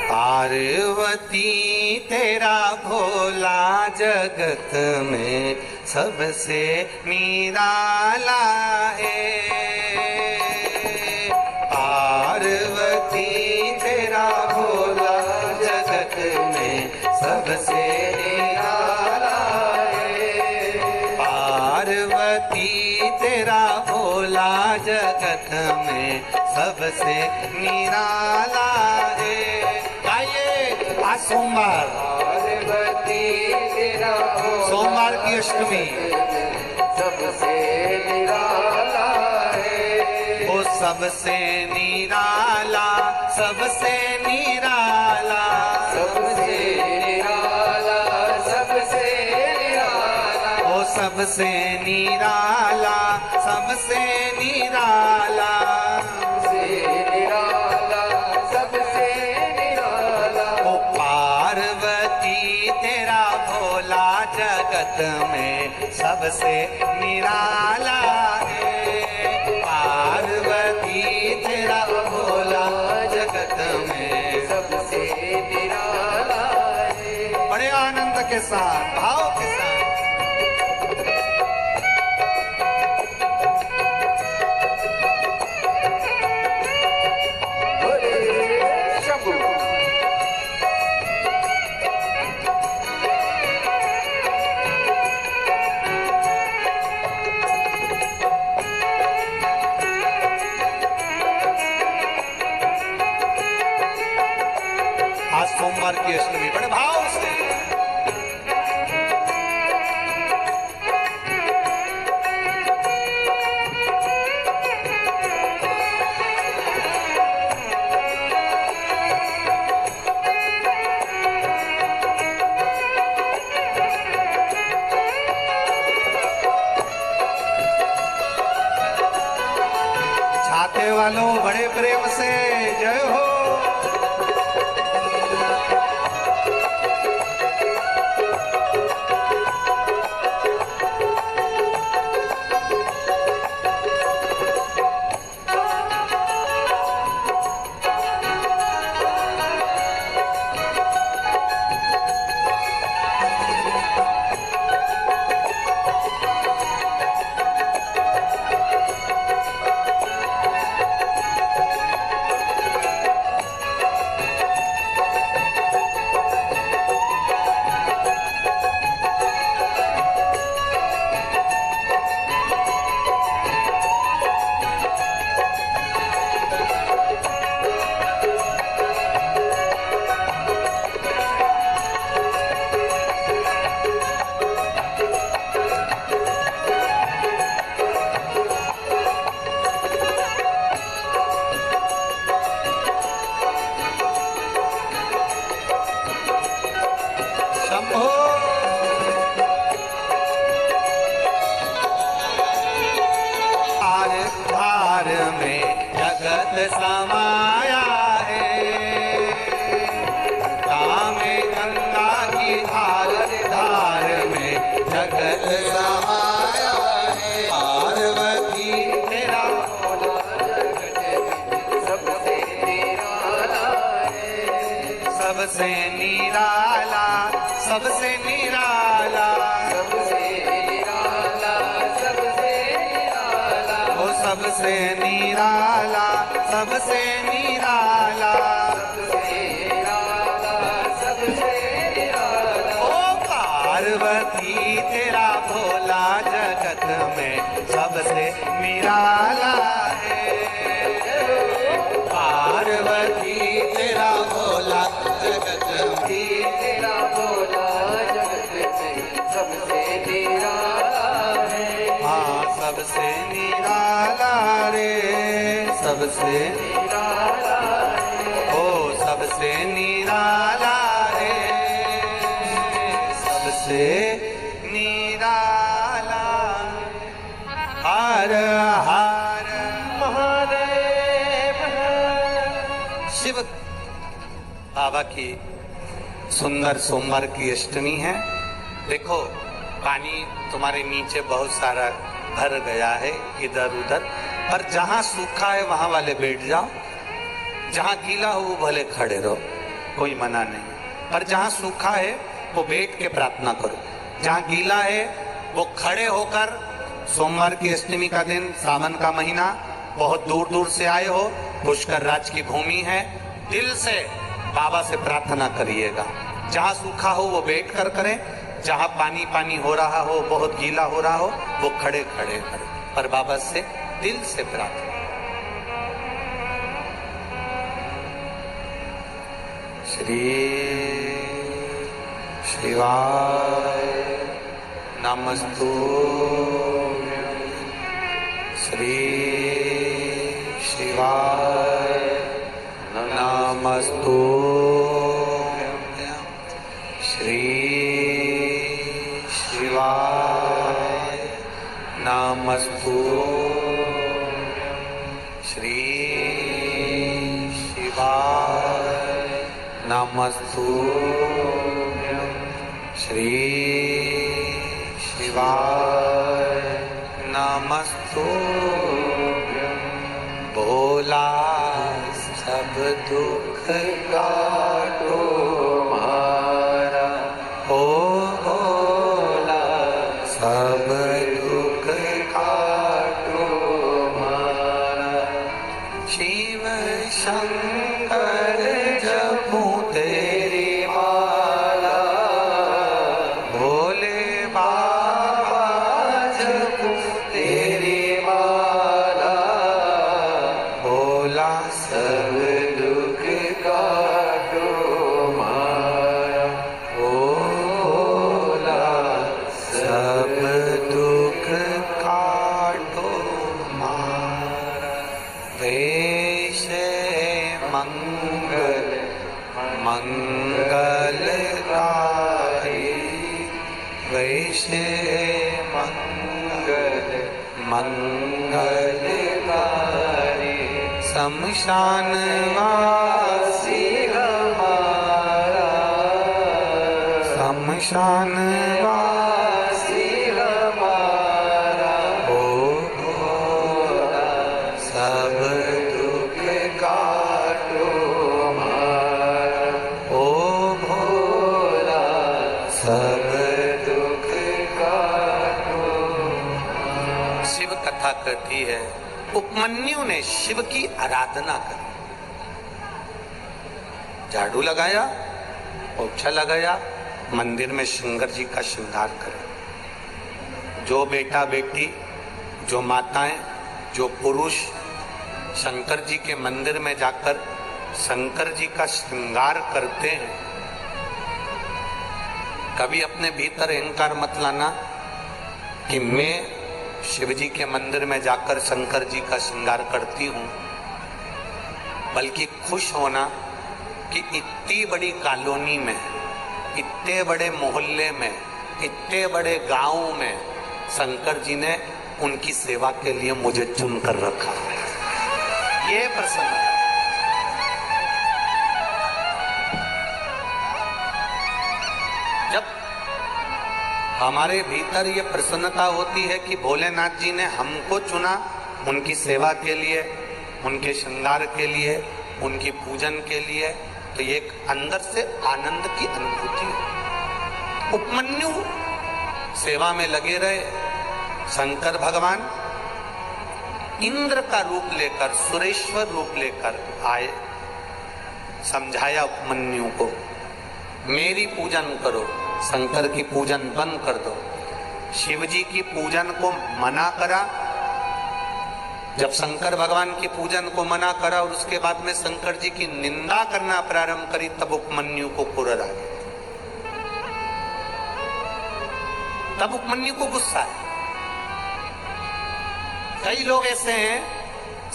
पार्वती तेरा भोला जगत में सबसे निराला है। पार्वती तेरा भोला जगत में सबसे निराला है। पार्वती तेरा भोला जगत में सबसे निराला है। आज सोमवार, पार्वती तेरा सोमवार की अष्टमी, सबसे निराला है। वो सबसे निराला, सबसे निराला, सबसे निराला, सबसे निराला, वो सबसे निराला, सबसे निराला, सबसे निराला, सबसे निराला। वो पार्वती तेरा भोला जगत में सबसे निराला है। पार्वती तेरा भोला जगत में सबसे निराला है। बड़े आनंद के साथ, भाव के साथ शंभू। आज सोमवार की अष्टमी बड़े भाव से छाते वालों बड़े प्रेम से जय हो। समाया है कामे गंगा की धार धार में जगत समाया है। पार्वती तेरा सबसे निराला है। सबसे निराला, सबसे निराला, सबसे निराला, सबसे निराला, वो सबसे निराला, सबसे निराला, सबसे निराला, सबसे निराला। ओ पार्वती तेरा भोला जगत में सबसे निराला है। पार्वती तेरा भोला जगत में तेरा भोला जगत में सबसे ओ सबसे निराला है, सबसे निराला। हर हर महादेव। शिव बाबा की सुंदर सोमवार की अष्टमी है। देखो पानी तुम्हारे नीचे बहुत सारा भर गया है इधर उधर, पर जहां सूखा है वहां वाले बैठ जाओ, जहां गीला हो वो भले खड़े रहो, कोई मना नहीं। पर जहां सूखा है वो बैठ के प्रार्थना करो, जहां गीला है वो खड़े होकर। सोमवार की अष्टमी का दिन, सावन का महीना, बहुत दूर दूर से आए हो, पुष्कर राज की भूमि है, दिल से बाबा से प्रार्थना करिएगा। जहां सूखा हो वो बैठ कर करें, जहां पानी पानी हो रहा हो, बहुत गीला हो रहा हो, वो खड़े खड़े करें, पर बाबा से दिल से प्रार्थना। श्री शिवाय नमस्तु, श्री शिवाय नमस्तु, श्री शिवाय नमस्तु, श्री शिवाय नमस्तु, श्री शिवाय नमस्तु। भोला सब दुख काटो मारा, ओ भोला सब दुख काटो मारा। शिव शंकर जपूं तेरी माला, भोले बाबा जपूं तेरी माला। भोला सब दुख काटो मारा, ओ भोला सब दुख काटो मारा। वैसे मंगल मंगलकारी, वैसे मंगल मंगलकारी। शमशान वासी हमारा, शमशान वासी हमारा। ओ भोला सब दुख काटो मारा, ओ भोला सब दुख काटो। शिव कथा कहती है, उपमन्यु ने शिव की आराधना करी, झाड़ू लगाया, पोछा लगाया, मंदिर में शंकर जी का श्रृंगार करे। जो बेटा बेटी, जो माताएं, जो पुरुष शंकर जी के मंदिर में जाकर शंकर जी का श्रृंगार करते हैं, कभी अपने भीतर अहंकार मत लाना कि मैं शिव जी के मंदिर में जाकर शंकर जी का श्रृंगार करती हूं, बल्कि खुश होना कि इतनी बड़ी कॉलोनी में, इतने बड़े मोहल्ले में, इतने बड़े गांव में शंकर जी ने उनकी सेवा के लिए मुझे चुनकर रखा है। ये प्रसन्न है। जब हमारे भीतर ये प्रसन्नता होती है कि भोलेनाथ जी ने हमको चुना उनकी सेवा के लिए, उनके श्रृंगार के लिए, उनकी पूजन के लिए, तो ये एक अंदर से आनंद की अनुभूति है। उपमन्यु सेवा में लगे रहे। शंकर भगवान इंद्र का रूप लेकर, सुरेश्वर रूप लेकर आए, समझाया उपमन्यु को, मेरी पूजन करो, शंकर की पूजन बंद कर दो। शिव जी की पूजन को मना करा। जब शंकर भगवान की पूजन को मना करा और उसके बाद में शंकर जी की निंदा करना प्रारंभ करी, तब उपमन्यु को क्रोध आ गया। तब उपमन्यु को गुस्सा है। कई लोग ऐसे हैं,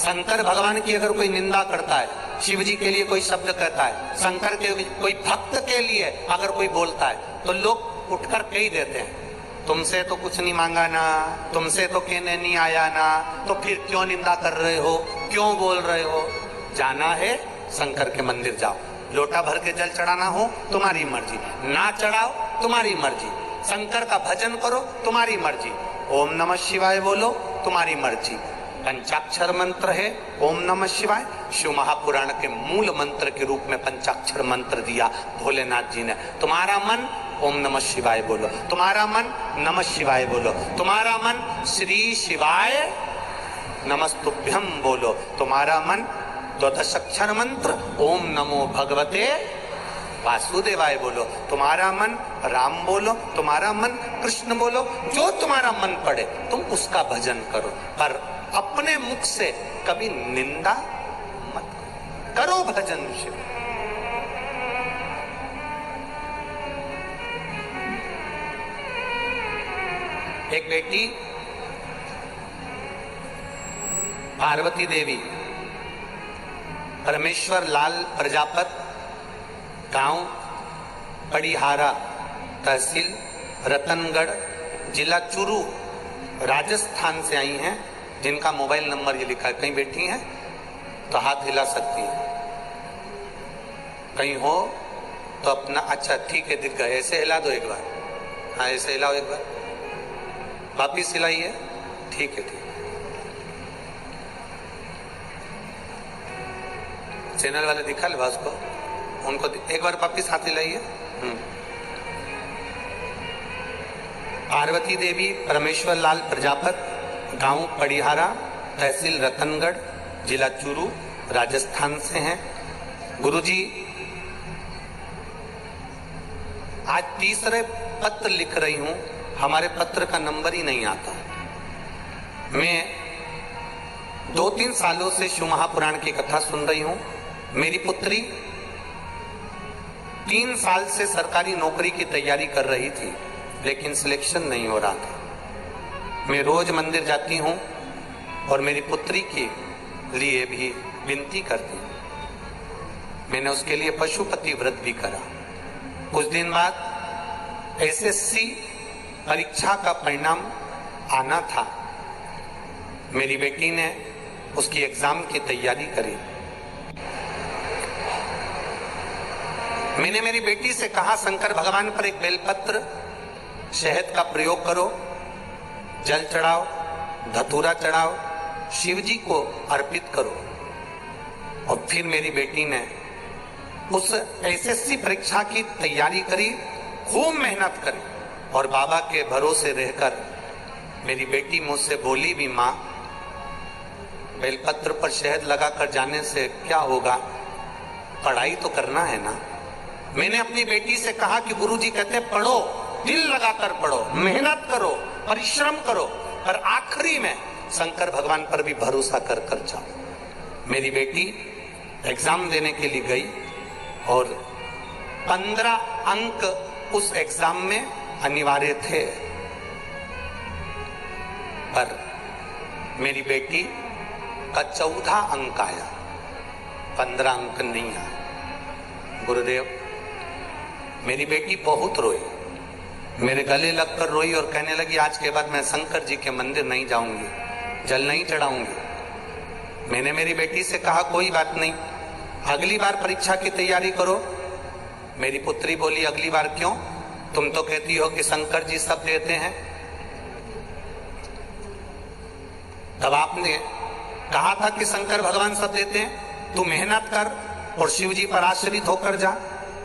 शंकर भगवान की अगर कोई निंदा करता है, शिव जी के लिए कोई शब्द कहता है, शंकर के कोई भक्त के लिए अगर कोई बोलता है, तो लोग उठकर कह देते हैं, तुमसे तो कुछ नहीं मांगा ना, तुमसे तो कहने नहीं आया ना, तो फिर क्यों निंदा कर रहे हो, क्यों बोल रहे हो। जाना है शंकर के मंदिर जाओ, लोटा भर के जल चढ़ाना हो तुम्हारी मर्जी, ना चढ़ाओ तुम्हारी मर्जी, शंकर का भजन करो तुम्हारी मर्जी, ओम नमः शिवाय बोलो तुम्हारी मर्जी। पंचाक्षर मंत्र है ओम नमः शिवाय, शिव महापुराण के मूल मंत्र के रूप में पंचाक्षर मंत्र दिया भोलेनाथ जी ने। तुम्हारा मन ओम नमः शिवाय बोलो, तुम्हारा मन नमः शिवाय बोलो, तुम्हारा मन श्री शिवाय नमस्तुभ्यम बोलो, तुम्हारा मन द्वादशाक्षर मंत्र ओम नमो भगवते वासुदेवाय बोलो, तुम्हारा मन राम बोलो, तुम्हारा मन कृष्ण बोलो, जो तुम्हारा मन पड़े तुम उसका भजन करो, पर अपने मुख से कभी निंदा मत करो, भजन शिव। एक बेटी पार्वती देवी परमेश्वर लाल प्रजापत, गांव पड़ीहारा, तहसील रतनगढ़, जिला चूरू, राजस्थान से आई हैं, जिनका मोबाइल नंबर ये लिखा है। कहीं बैठी हैं तो हाथ हिला सकती है, कहीं हो तो अपना, अच्छा ठीक है दिख गए, ऐसे हिला दो एक बार, हाँ ऐसे हिलाओ एक बार, वापिस हिलाइए, ठीक है ठीक। चैनल वाले दिखा ले उसको, उनको एक बार वापिस हाथ हिलाइए। पार्वती देवी परमेश्वर लाल प्रजापत, गांव पड़ीहारा, तहसील रतनगढ़, जिला चूरू, राजस्थान से हैं। गुरुजी आज तीसरे पत्र लिख रही हूं, हमारे पत्र का नंबर ही नहीं आता। मैं 2-3 सालों से शिव महापुराण की कथा सुन रही हूं। मेरी पुत्री 3 साल से सरकारी नौकरी की तैयारी कर रही थी, लेकिन सिलेक्शन नहीं हो रहा था। मैं रोज मंदिर जाती हूं और मेरी पुत्री के लिए भी विनती करती हूं। मैंने उसके लिए पशुपति व्रत भी करा। कुछ दिन बाद एसएससी परीक्षा का परिणाम आना था। मेरी बेटी ने उसकी एग्जाम की तैयारी करी। मैंने मेरी बेटी से कहा, शंकर भगवान पर एक बेलपत्र शहद का प्रयोग करो, जल चढ़ाओ, धतूरा चढ़ाओ, शिव जी को अर्पित करो। और फिर मेरी बेटी ने उस एसएससी परीक्षा की तैयारी करी, खूब मेहनत करी, और बाबा के भरोसे रहकर मेरी बेटी मुझसे बोली भी, माँ बेलपत्र पर शहद लगाकर जाने से क्या होगा, पढ़ाई तो करना है ना। मैंने अपनी बेटी से कहा कि गुरुजी कहते पढ़ो, दिल लगाकर पढ़ो, मेहनत करो, परिश्रम करो, पर आखिरी में शंकर भगवान पर भी भरोसा कर कर जाओ। मेरी बेटी एग्जाम देने के लिए गई और 15 अंक उस एग्जाम में अनिवार्य थे, पर मेरी बेटी का 14 अंक आया, 15 अंक नहीं आया। गुरुदेव, मेरी बेटी बहुत रोई, मेरे गले लगकर रोई और कहने लगी, आज के बाद मैं शंकर जी के मंदिर नहीं जाऊंगी, जल नहीं चढ़ाऊंगी। मैंने मेरी बेटी से कहा, कोई बात नहीं, अगली बार परीक्षा की तैयारी करो। मेरी पुत्री बोली, अगली बार क्यों? तुम तो कहती हो कि शंकर जी सब देते हैं। तब आपने कहा था कि शंकर भगवान सब देते हैं, तू मेहनत कर और शिव जी पर आश्रित होकर जा।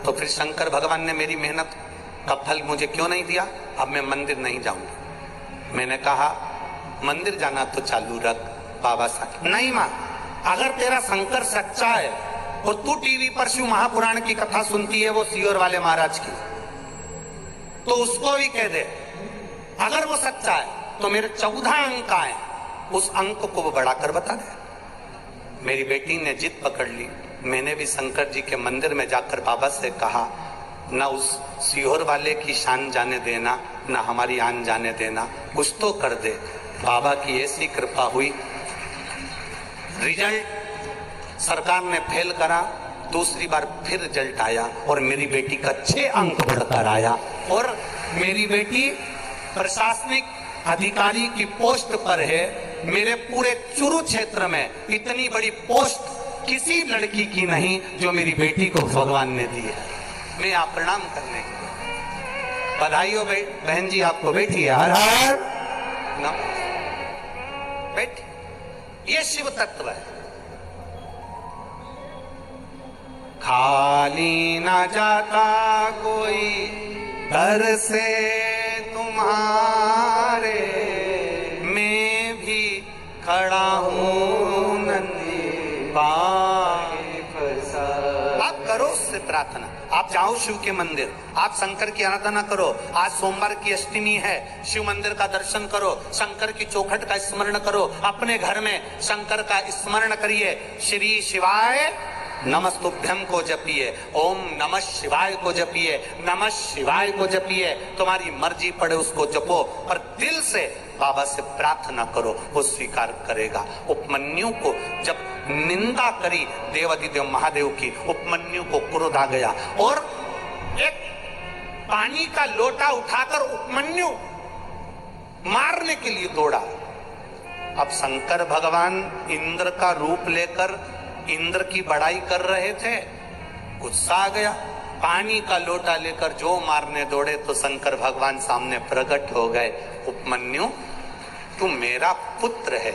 तो फिर शंकर भगवान ने मेरी मेहनत का फल मुझे क्यों नहीं दिया? अब मैं मंदिर नहीं जाऊंगी। मैंने कहा, मंदिर जाना तो चालू रख बाबा साहब। नहीं माँ, अगर तेरा शंकर सच्चा है और तू टीवी पर शिव महापुराण की कथा सुनती है, वो सीहोर वाले महाराज की, तो उसको भी कह दे, अगर वो सच्चा है तो मेरे 14 अंक आए, उस अंक को वो बढ़ाकर बता दे। मेरी बेटी ने जिद पकड़ ली। मैंने भी शंकर जी के मंदिर में जाकर बाबा से कहा, न उस सीहोर वाले की शान जाने देना, न हमारी आन जाने देना, कुछ तो कर दे। बाबा की ऐसी कृपा हुई, रिजल्ट सरकार ने फेल करा, दूसरी बार फिर रिजल्ट आया और मेरी बेटी का 6 अंक बढ़कर आया और मेरी बेटी प्रशासनिक अधिकारी की पोस्ट पर है। मेरे पूरे चुरू क्षेत्र में इतनी बड़ी पोस्ट किसी लड़की की नहीं जो मेरी बेटी को भगवान ने दी है। मैं आप प्रणाम करने के लिए बधाई हो बहन जी, आपको बेटी है। हर हर नमः। बेटी, ये शिव तत्व है। खाली ना जाता कोई दर से तुम्हारे, मैं भी खड़ा हूं नन्ही बाहें फंसा। आप करो उससे प्रार्थना, आप जाओ शिव के मंदिर, आप शंकर की आराधना करो। आज सोमवार की अष्टमी है, शिव मंदिर का दर्शन करो, शंकर की चौखट का स्मरण करो, अपने घर में शंकर का स्मरण करिए। श्री शिवाय नमस्तुभ्यम को जपिए, ओम नमः शिवाय को जपिए, नमः शिवाय को जपिए। तुम्हारी मर्जी पड़े उसको जपो, पर दिल से बाबा से प्रार्थना करो, वो स्वीकार करेगा। उपमन्यु को जब निंदा करी देवाधिदेव महादेव की, उपमन्यु को क्रोध आ गया और एक पानी का लोटा उठाकर उपमन्यु मारने के लिए दौड़ा। अब शंकर भगवान इंद्र का रूप लेकर इंद्र की बड़ाई कर रहे थे, गुस्सा आ गया, पानी का लोटा लेकर जो मारने दौड़े तो शंकर भगवान सामने प्रकट हो गए। उपमन्यु, तू मेरा पुत्र है,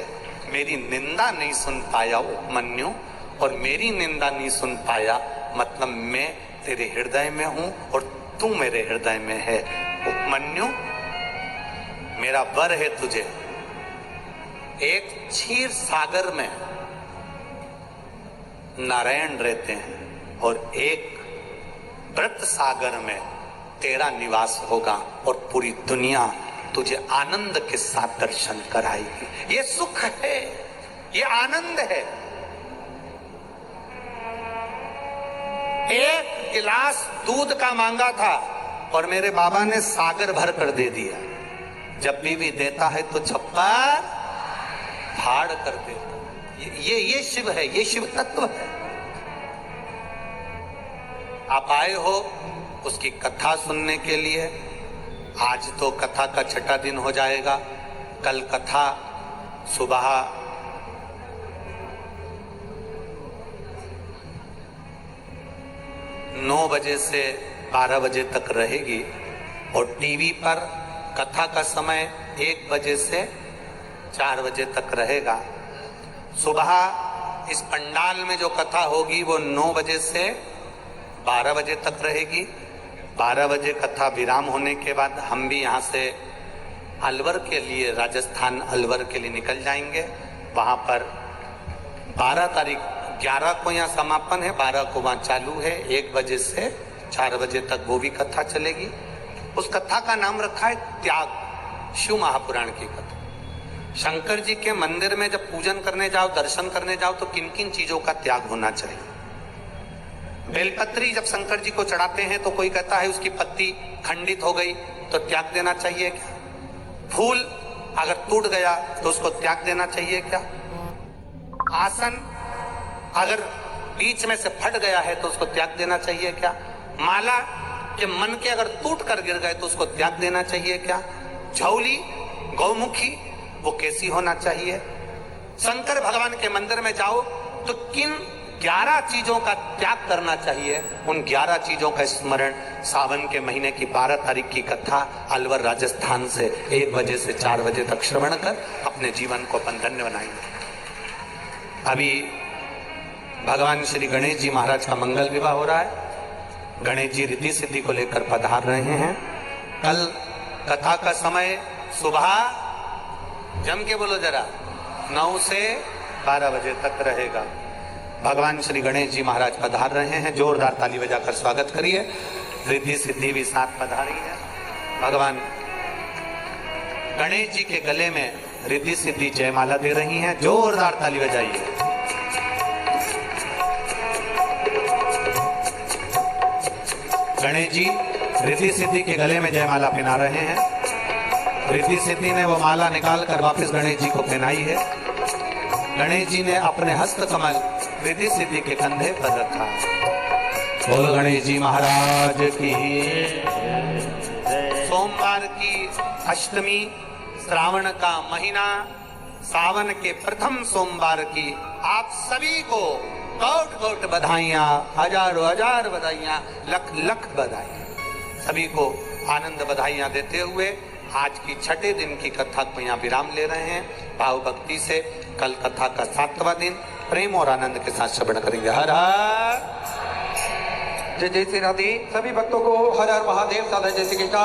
मेरी निंदा नहीं सुन पाया उपमन्यु, और मेरी निंदा नहीं सुन पाया मतलब मैं तेरे हृदय में हूं और तू मेरे हृदय में है। उपमन्यु, मेरा वर है तुझे, एक क्षीर सागर में नारायण रहते हैं और एक व्रत सागर में तेरा निवास होगा और पूरी दुनिया तुझे आनंद के साथ दर्शन कराएगी। ये सुख है, ये आनंद है। एक गिलास दूध का मांगा था और मेरे बाबा ने सागर भर कर दे दिया। जब भी देता है तो छप्पर फाड़ कर देता। ये शिव है, ये शिव तत्व है। आप आए हो उसकी कथा सुनने के लिए। आज तो कथा का छठा दिन हो जाएगा, कल कथा सुबह 9 बजे से 12 बजे तक रहेगी और टीवी पर कथा का समय 1 बजे से 4 बजे तक रहेगा। सुबह इस पंडाल में जो कथा होगी वो 9 बजे से 12 बजे तक रहेगी। 12 बजे कथा विराम होने के बाद हम भी यहाँ से अलवर के लिए, राजस्थान अलवर के लिए निकल जाएंगे। वहाँ पर 12 तारीख 11 को यहाँ समापन है, 12 को वहाँ चालू है। 1 बजे से 4 बजे तक वो भी कथा चलेगी। उस कथा का नाम रखा है त्याग, शिव महापुराण की कथा। शंकर जी के मंदिर में जब पूजन करने जाओ, दर्शन करने जाओ तो किन किन चीजों का त्याग होना चाहिए। बेलपत्री जब शंकर जी को चढ़ाते हैं तो कोई कहता है उसकी पत्ती खंडित हो गई तो त्याग देना चाहिए क्या? फूल अगर टूट गया तो उसको त्याग देना चाहिए क्या? आसन अगर बीच में से फट गया है तो उसको त्याग देना चाहिए क्या? माला के मन के अगर टूट कर गिर गए तो उसको त्याग देना चाहिए क्या? झौली, गौमुखी, वो कैसी होना चाहिए? शंकर भगवान के मंदिर में जाओ तो किन 11 चीजों का त्याग करना चाहिए? उन 11 चीजों का स्मरण सावन के महीने की 12 तारीख की कथा अलवर राजस्थान से 1 बजे से 4 बजे तक श्रवण कर अपने जीवन को अपन धन्य बनाएंगे। अभी भगवान श्री गणेश जी महाराज का मंगल विवाह हो रहा है। गणेश जी रिद्धि सिद्धि को लेकर पधार रहे हैं। कल कथा का समय सुबह, जम के बोलो जरा, 9 से 12 बजे तक रहेगा। भगवान श्री गणेश जी महाराज पधार रहे हैं, जोरदार ताली बजाकर स्वागत करिए। रिद्धि सिद्धि भी साथ पधारी है। भगवान गणेश जी के गले में रिद्धि सिद्धि जयमाला दे रही हैं, जोरदार ताली बजाइए। गणेश जी रिद्धि सिद्धि के गले में जयमाला पहना रहे हैं। रिद्धि सिद्धि ने वो माला निकाल कर वापस गणेश जी को पहनाई है। गणेश जी ने अपने हस्त कमल रिद्धि सिद्धि के कंधे पर रखा। बोल गणेश जी महाराज की। सोमवार की अष्टमी, श्रावण का महीना, सावन के प्रथम सोमवार की आप सभी को कोट कोट बधाइयां, हजारों हजार बधाइयां, लख लख बधाइयां। सभी को आनंद बधाइयां देते हुए आज की छठे दिन की कथा को यहाँ विराम ले रहे हैं। भाव भक्ति से कल कथा का 7वां दिन प्रेम और आनंद के साथ श्रवण करेंगे। हर हर जय जय श्री राधे। सभी भक्तों को हर हर महादेव, साधा जय श्री कृष्णा।